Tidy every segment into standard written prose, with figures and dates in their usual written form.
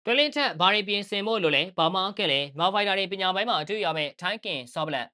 တွင်းလင်းချက်ဘာတွေပြင်ဆင်ဖို့လိုလဲဘာမှကဲလဲမော်ဖိုင်တာတွေပညာပိုင်းမှာအတွေ့ရမယ်ထိုင်းကင်ဆော့ဘလက်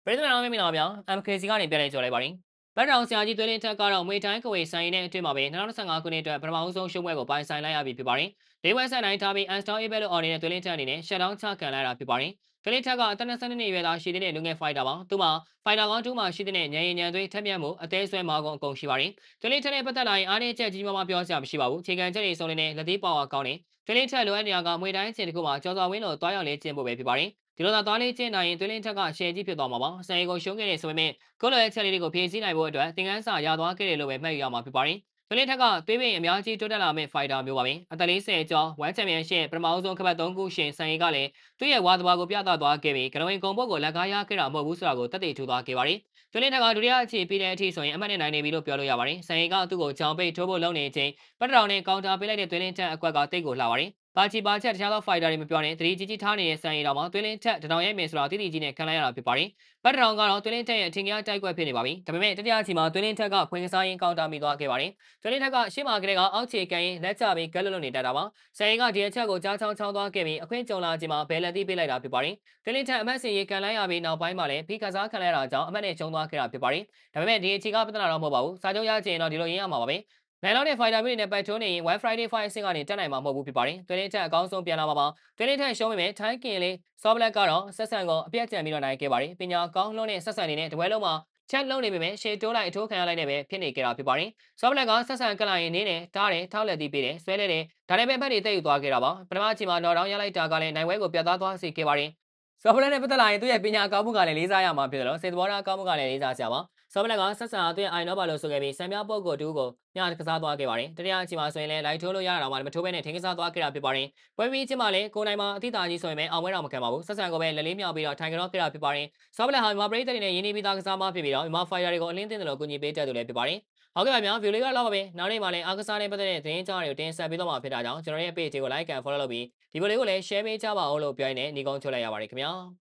ပြည်သူ့နိုင်ငံမင်္ဂလာပါဗျာ MKC ကနေပြန်လည်ကြိုလိုက်ပါရင်ဘတ်တောင်ဆရာကြီးတွင်းလင်းချက်ကတော့မွေတိုင်းကဝေဆိုင်ရင်နဲ့အတွင်းမှာပဲ2015ခုနှစ်အတွက်ပထမအဆုံးရှုံးပွဲကိုပိုင်ဆိုင်လိုက်ရပြီဖြစ်ပါတယ်။လေးဝက်ဆက်နိုင်ထားပြီး Unstall Able လို့အော်နေတဲ့တွင်းလင်းချက်အနေနဲ့ရှက်ဒေါင်းချခံလိုက်ရတာဖြစ်ပါတယ်။တွင်းလင်းချက်ကအသက်22နှစ်အရွယ်သားရှိတဲ့လူငယ်ဖိုင်တာပါ။သူမှာဖိုင်တာကောင်း2မှာရှိတဲ့ညံရင်ညံသွေးထက်မြက်မှုအသေးဆွဲမာကုန်အကုန်ရှိပါတယ်။တွင်းလင်းချက်နဲ့ပတ်သက်လာရင်အားနည်းချက်ကြီးမားမားပြောစရာမရှိပါဘူး။ခြေခံချက်တွေစုံနေတဲ့လက်သေးပါဝါကောင်းတဲ့တွင်းလင်းချက်လိုအပ်နေရကမွေတိုင်းချင်းတစ်ခုမှာကျော်စွာဝင်းလိုတွားရောက်လေ့ကျင့်ဖို့ပဲဖြစ်ပါတယ်။ဒီလိုသာသွားလေ့ကျင့်နိုင်ရင်တွင်းလင်းချက်ကရှယ်ကြီးဖြစ်သွားမှာပါ။စံရီကိုရှုံးခဲ့တဲ့ဆိုပေမဲ့ကိုလိုရဲ့ချက်လေးတွေကိုဖြည့်ဆည်းနိုင်ဖို့အတွက်သင်ခန်းစာရသွားခဲ့တယ်လို့ပဲမှတ်ယူရမှာဖြစ်ပါတယ်။တွင်းလင်းထက်ကသွေးပိန်အများကြီးတိုးတက်လာမယ့်ဖိုင်တာမျိုးပါပဲ။အသက်40ကျော်ဝမ်ချန်ပီယံရှစ်ပထမဆုံးခပတ်3ခုရှင်စံရီကလည်းသူ့ရဲ့ဝါသဘာကိုပြသသွားခဲ့ပြီးကနဝင်ကုံပုတ်ကိုလက်ကားရခဲ့တာမဟုတ်ဘူးဆိုတာကိုသက်သေထူသွားခဲ့ပါတယ်။တွင်းလင်းထက်ကဒုတိယအခြေပြီးတဲ့အထိဆိုရင်အမှတ်နဲ့နိုင်နေပြီလို့ပြောလို့ရပါတယ်။စံရီကသူ့ကိုကြောင်ပိတ်ထိုးဖို့လုပ်နေချိန်ပတ်တောင်နဲ့ကောင်တာပေးလိုက်တဲ့တွင်းလင်းထက်အကွက်ကတိတ်ကိုလှပါတယ်။ပါချီပါချက်တခြားသောဖိုင်တာတွေမပြောနဲ့သတိကြီးကြီးထားနေတဲ့စံရီတော်မှာတွင်းလင်းထက်တထောင်ရိုက်မယ်ဆိုတာတိတိကြီးနဲ့ခံလိုက်ရတာဖြစ်ပါတယ်။ပတ်တောင်ကတော့တွင်းလင်းထက်ရဲ့အထင်ကြီးတိုက်ကွက်ဖြစ်နေပါပြီ။ဒါပေမဲ့တတိယအချိန်မှာတွင်းလင်းထက်ကခွင်ကစားရင်းကောင်တာမိသွားခဲ့ပါတယ်။တွင်းလင်းထက်ကရှေ့မှာကလေးကအောက်ခြေကန်ရင်လက်ချပြီးကက်လွတ်နေတတ်တာပါ။စံရီကဒီအချက်ကိုကြားချောင်းချောင်းသွားခဲ့ပြီးအခွင့်ကြုံလာချိန်မှာဘယ်လက်သီးပေးလိုက်တာဖြစ်ပါတယ်။တွင်းလင်းထက်အမတ်စင်ရေကန်လိုက်ရပြီးနောက်ပိုင်းမှာလည်းဖိကစားခံလိုက်ရတာကြောင့်အမတ်နဲ့ကျုံသွားခဲ့တာဖြစ်ပါတယ်။ဒါပေမဲ့ဒီအခြေကပြဿနာတော့မဟုတ်ပါဘူး။စာချုပ်ရချင်တော့ဒီလိုရင်းရမှာပါပဲ။နိုင်လောက်တဲ့ fighter တွေနဲ့ပတ်ထိုးနေရင် One Friday Fight အဆင့်ကနေတက်နိုင်မှာမဟုတ်ဘူးဖြစ်ပါတယ်။တွင်းလင်းထက်အကောင်းဆုံးပြန်လာမှာပါ။တွင်းလင်းထက်ရှုံးပေမဲ့ထိုင်းကင်လေးစောဘလက်ကတော့ဆက်ဆံကိုအပြတ်ကျန်ပြီးတော့နိုင်ခဲ့ပါတယ်။ပညာကောင်းလွန်းတဲ့ဆက်ဆံနေနဲ့တပွဲလုံးမှာချက်လုံးနေပေမဲ့ရှေ့တိုးလိုက်အထိုးခံရလိုက်နဲ့ပဲဖြစ်နေကြတာဖြစ်ပါတယ်။စောဘလက်ကဆက်ဆံကလိုက်ရင်နေနဲ့တားတယ်ထောက်လက်တီးပေးတယ်ဆွဲလဲတယ်ဒါနဲ့ပဲဖက်တွေတိတ်ယူသွားခဲ့တာပါ။ပထမအချိန်မှာတော့တောင်းရလိုက်တာကလည်းနိုင်ဝဲကိုပြတ်သားသွားစေခဲ့ပါတယ်။စောဘလက်နဲ့ပတ်သက်လာရင်သူ့ရဲ့ပညာကောင်းမှုကလည်းလေးစားရမှာဖြစ်တယ်လို့စေတဘောထားကောင်းမှုကလည်းလေးစားစရာပါ။စောဘလက်ကဆက်ဆံအသွင်အိုင်တော့ပါလို့ဆိုခဲ့ပြီးစံပြပုတ်ကိုတူးကိုညကစားသွားခဲ့ပါတယ်။တတိယအချိန်မှာဆိုရင်လည်းလိုက်ထိုးလို့ရတာမှမထိုးဘဲနဲ့ထင်ကစားသွားခဲ့တာဖြစ်ပါတယ်။ပွဲပြီးချင်းမှလည်းကိုနိုင်မှာအသီးသားကြီးဆိုရင်ပဲအောင်ပွဲတော်မခံပါဘူး။ဆက်ဆံကိုပဲလက်လေးမြောက်ပြီးတော့ထိုင်ကြောခဲ့တာဖြစ်ပါတယ်။စောဘလက်ဟာမြန်မာပြည်သူတွေနဲ့ရင်းနှီးပြီးသားကစားမဖြစ်ပြီးတော့မြန်မာဖိုင်ယာတွေကိုအလင်းတင်တယ်လို့ကူညီပေးတဲ့သူလည်းဖြစ်ပါတယ်။ဟုတ်ကဲ့ပါဗျာဗီဒီယိုလေးကတော့ပါပဲနောက်နေ့မှလည်းအားကစားနဲ့ပတ်သက်တဲ့သတင်းကြားတွေကိုတင်ဆက်ပေးတော့မှာဖြစ်တာကြောင့်ကျွန်တော်ရဲ့ page ကို like and follow လုပ်ပြီးဒီဗီဒီယိုလေးကိုလည်း share ပေးကြပါဦးလို့ပြောရင်းနဲ့ညီကုန်းချုပ်လိုက်ရပါတယ်ခင်ဗျာ။